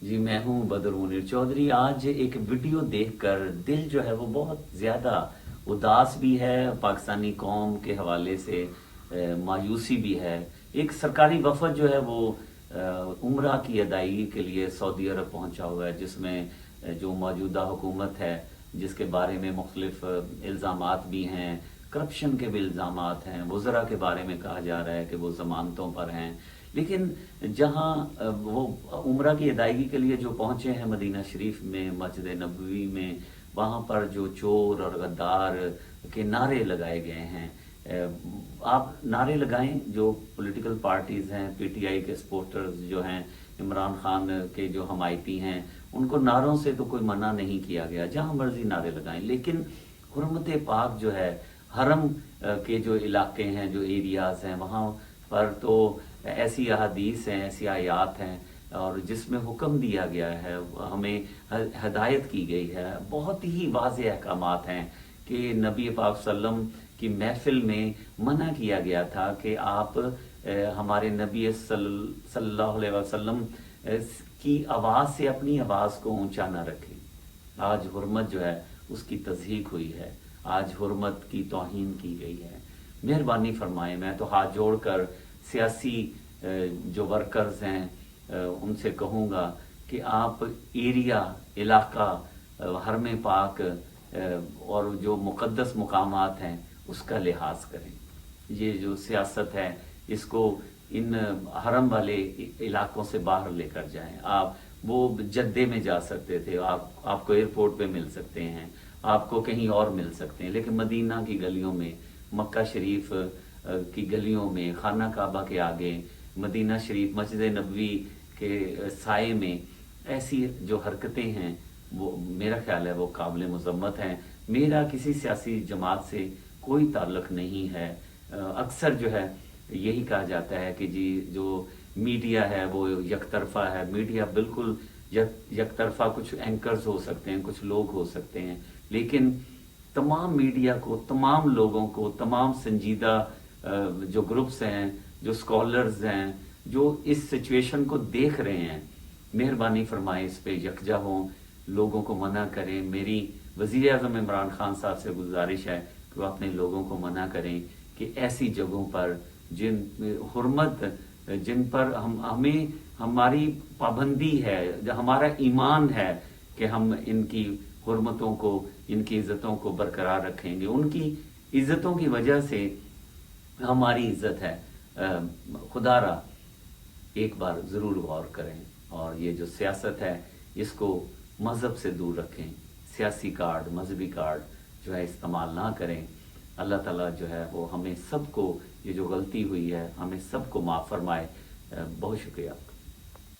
जी, मैं हूँ बदर मुनीर चौधरी। आज एक वीडियो देखकर दिल जो है वो बहुत ज़्यादा उदास भी है, पाकिस्तानी कौम के हवाले से मायूसी भी है। एक सरकारी वफद जो है वो उम्रा की अदायगी के लिए सऊदी अरब पहुंचा हुआ है, जिसमें जो मौजूदा हुकूमत है, जिसके बारे में मुख्तलिफ इल्ज़ामात भी हैं, करप्शन के भी इल्ज़ामात हैं, वज़रा के बारे में कहा जा रहा है कि वो ज़मानतों पर हैं। लेकिन जहाँ वो उम्रा की अदायगी के लिए जो पहुँचे हैं मदीना शरीफ में, मस्जिद नबवी में, वहाँ पर जो चोर और गद्दार के नारे लगाए गए हैं, आप नारे लगाएं। जो पॉलिटिकल पार्टीज़ हैं, पीटीआई के सपोर्टर्स जो हैं, इमरान खान के जो हमायती हैं, उनको नारों से तो कोई मना नहीं किया गया, जहाँ मर्जी नारे लगाएं। लेकिन हुर्मत पाक जो है, हरम के जो इलाके हैं, जो एरियाज़ हैं, वहाँ पर तो ऐसी अहादीस हैं, ऐसी आयात हैं और जिसमें हुक्म दिया गया है, हमें हदायत की गई है, बहुत ही वाज़ेह अहकामात हैं कि नबी पाक सल्लम की महफिल में मना किया गया था कि आप हमारे नबी सल्लल्लाहु अलैहि वसल्लम की आवाज़ से अपनी आवाज़ को ऊंचा ना रखें। आज हुर्मत जो है उसकी तज़हीक हुई है, आज हुर्मत की तौहीन की गई है। मेहरबानी फरमाएं। मैं तो हाथ जोड़कर सियासी जो वर्कर्स हैं उनसे कहूँगा कि आप एरिया, इलाका, हरम पाक और जो मुक़द्दस मुकामात हैं उसका लिहाज करें। ये जो सियासत है इसको इन हरम वाले इलाकों से बाहर लेकर जाएं। आप वो जद्दे में जा सकते थे, आपको एयरपोर्ट पे मिल सकते हैं, आपको कहीं और मिल सकते हैं, लेकिन मदीना की गलियों में, मक्का शरीफ की गलियों में, खाना काबा के आगे, मदीना शरीफ, मस्जिद नबवी के साए में ऐसी जो हरकतें हैं वो मेरा ख्याल है वो काबिल मज़म्मत हैं। मेरा किसी सियासी जमात से कोई ताल्लुक़ नहीं है। अक्सर जो है यही कहा जाता है कि जी जो मीडिया है वो यकतरफा है। मीडिया बिल्कुल यकतरफा, कुछ एंकर्स हो सकते हैं, कुछ लोग हो सकते हैं, लेकिन तमाम मीडिया को, तमाम लोगों को, तमाम संजीदा जो ग्रुप्स हैं, जो स्कॉलर्स हैं, जो इस सिचुएशन को देख रहे हैं, मेहरबानी फरमाएं इस पे यकजा हों, लोगों को मना करें। मेरी वज़ीर आज़म इमरान खान साहब से गुजारिश है कि वो अपने लोगों को मना करें कि ऐसी जगहों पर जिन पर हमें हमारी पाबंदी है, हमारा ईमान है कि हम इनकी हुर्मतों को, इनकी इज़्ज़तों को बरकरार रखेंगे। उनकी इज़्ज़तों की वजह से हमारी इज़्ज़त है। खुदारा एक बार ज़रूर गौर करें और ये जो सियासत है इसको मज़हब से दूर रखें। सियासी कार्ड, मजहबी कार्ड जो है इस्तेमाल ना करें। अल्लाह ताला जो है वो हमें सबको, ये जो गलती हुई है हमें सबको माफ़ फरमाए। बहुत शुक्रिया आपका।